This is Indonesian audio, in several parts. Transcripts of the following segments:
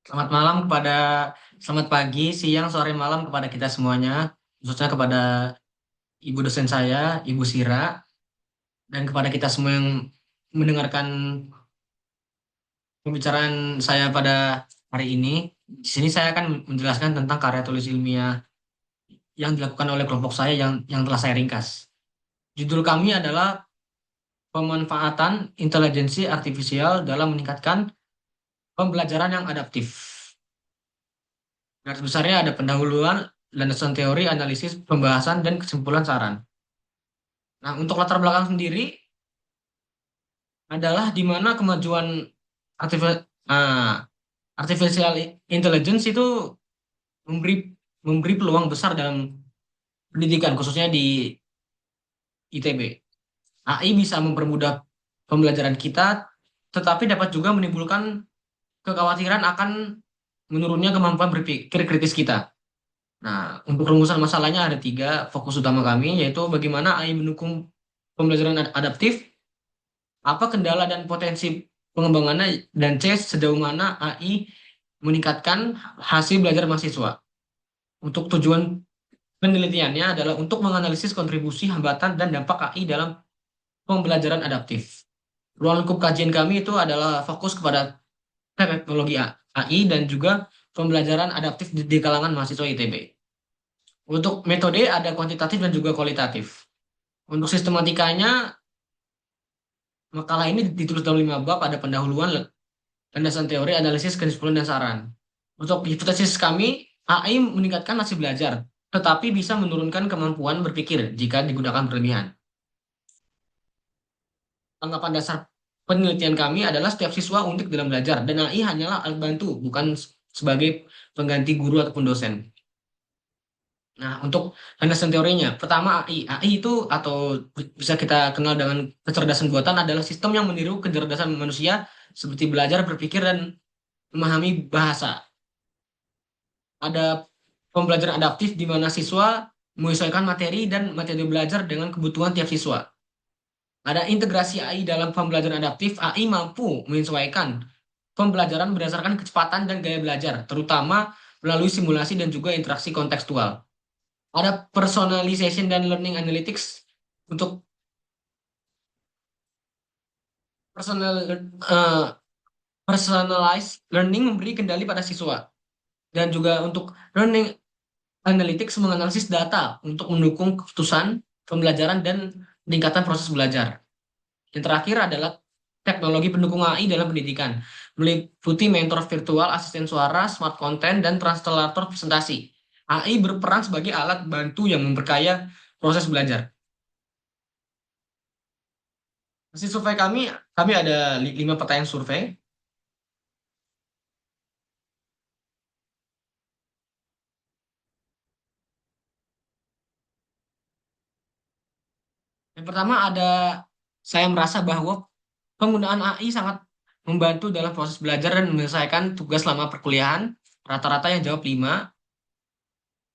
Selamat malam selamat pagi, siang, sore, malam kepada kita semuanya, khususnya kepada ibu dosen saya, Ibu Sira, dan kepada kita semua yang mendengarkan pembicaraan saya pada hari ini. Di sini saya akan menjelaskan tentang karya tulis ilmiah yang dilakukan oleh kelompok saya yang telah saya ringkas. Judul kami adalah Pemanfaatan Intelijensi Artifisial dalam Meningkatkan Pembelajaran yang Adaptif. Garis besarnya ada pendahuluan, landasan teori, analisis, pembahasan, dan kesimpulan saran. Nah, untuk latar belakang sendiri adalah di mana kemajuan artifi- ah, artificial intelligence itu memberi memberi peluang besar dalam pendidikan, khususnya di ITB. AI bisa mempermudah pembelajaran kita, tetapi dapat juga menimbulkan kekhawatiran akan menurunnya kemampuan berpikir kritis kita. Nah, untuk rumusan masalahnya ada tiga fokus utama kami, yaitu bagaimana AI mendukung pembelajaran adaptif, apa kendala dan potensi pengembangannya, dan C, sejauh mana AI meningkatkan hasil belajar mahasiswa. Untuk tujuan penelitiannya adalah untuk menganalisis kontribusi, hambatan, dan dampak AI dalam pembelajaran adaptif. Ruang lingkup kajian kami itu adalah fokus kepada teknologi AI dan juga pembelajaran adaptif di kalangan mahasiswa ITB. Untuk metode ada kuantitatif dan juga kualitatif. Untuk sistematikanya, makalah ini ditulis dalam 5 bab, ada pendahuluan, landasan teori, analisis, kesimpulan, dan saran. Untuk hipotesis kami, AI meningkatkan hasil belajar, tetapi bisa menurunkan kemampuan berpikir jika digunakan berlebihan. Anggapan dasar penelitian kami adalah setiap siswa unik dalam belajar, dan AI hanyalah alat bantu, bukan sebagai pengganti guru ataupun dosen. Nah, untuk landasan teorinya, pertama AI. AI itu atau bisa kita kenal dengan kecerdasan buatan adalah sistem yang meniru kecerdasan manusia seperti belajar, berpikir, dan memahami bahasa. Ada pembelajaran adaptif di mana siswa menyesuaikan materi dan metode belajar dengan kebutuhan tiap siswa. Ada integrasi AI dalam pembelajaran adaptif. AI mampu menyesuaikan pembelajaran berdasarkan kecepatan dan gaya belajar, terutama melalui simulasi dan juga interaksi kontekstual. Ada personalization dan learning analytics. Untuk personal eh, personalized learning memberi kendali pada siswa, dan juga untuk learning analytics menganalisis data untuk mendukung keputusan pembelajaran dan peningkatan proses belajar. Yang terakhir adalah teknologi pendukung AI dalam pendidikan, meliputi mentor virtual, asisten suara, smart content, dan translator presentasi. AI berperan sebagai alat bantu yang memperkaya proses belajar. Hasil survei kami ada 5 pertanyaan survei. Yang pertama ada, saya merasa bahwa penggunaan AI sangat membantu dalam proses belajar dan menyelesaikan tugas selama perkuliahan. Rata-rata yang jawab 5.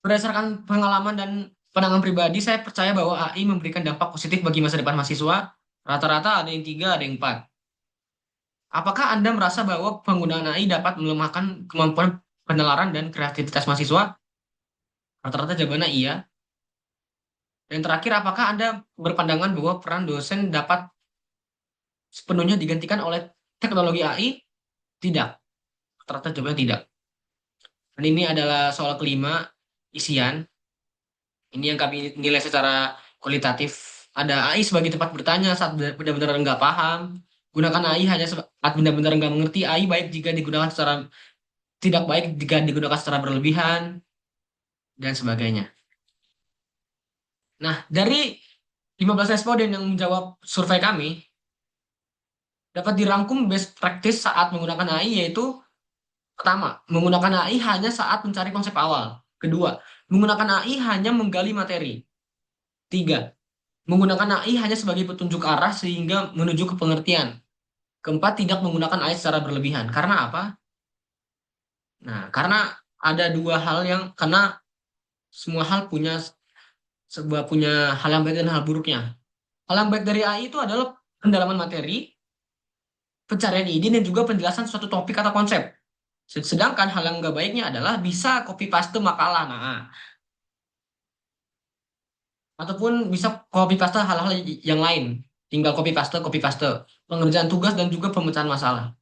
Berdasarkan pengalaman dan pandangan pribadi, saya percaya bahwa AI memberikan dampak positif bagi masa depan mahasiswa. Rata-rata ada yang 3, ada yang 4. Apakah Anda merasa bahwa penggunaan AI dapat melemahkan kemampuan penalaran dan kreativitas mahasiswa? Rata-rata jawabannya iya. Dan terakhir, apakah Anda berpandangan bahwa peran dosen dapat sepenuhnya digantikan oleh teknologi AI? Tidak. Rata-rata jawabannya tidak. Dan ini adalah soal kelima, isian. Ini yang kami nilai secara kualitatif. Ada AI sebagai tempat bertanya saat benar-benar nggak paham. Gunakan AI hanya saat benar-benar nggak mengerti. AI baik jika digunakan secara tidak baik jika digunakan secara berlebihan dan sebagainya. Nah, dari 15 responden yang menjawab survei kami, dapat dirangkum best practice saat menggunakan AI, yaitu pertama, menggunakan AI hanya saat mencari konsep awal. Kedua, menggunakan AI hanya menggali materi. Tiga, menggunakan AI hanya sebagai petunjuk arah sehingga menuju ke pengertian. Keempat, tidak menggunakan AI secara berlebihan. Karena apa? Nah, karena ada dua hal karena semua hal punya hal yang baik dan hal buruknya. Hal yang baik dari AI itu adalah pendalaman materi, pencarian ide, dan juga penjelasan suatu topik atau konsep. Sedangkan hal yang nggak baiknya adalah bisa copy paste makalah. Nah, ataupun bisa copy paste hal-hal yang lain. Tinggal copy paste. Pengerjaan tugas dan juga pemecahan masalah.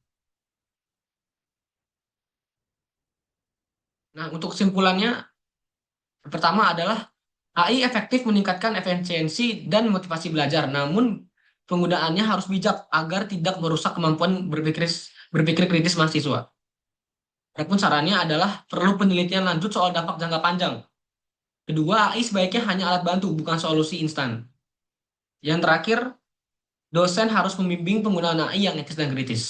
Nah, untuk kesimpulannya, pertama adalah AI efektif meningkatkan efisiensi dan motivasi belajar, namun penggunaannya harus bijak agar tidak merusak kemampuan berpikir kritis mahasiswa. Adapun sarannya adalah perlu penelitian lanjut soal dampak jangka panjang. Kedua, AI sebaiknya hanya alat bantu, bukan solusi instan. Yang terakhir, dosen harus membimbing penggunaan AI yang etis dan kritis.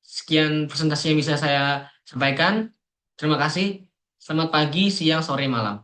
Sekian presentasi yang bisa saya sampaikan. Terima kasih. Selamat pagi, siang, sore, malam.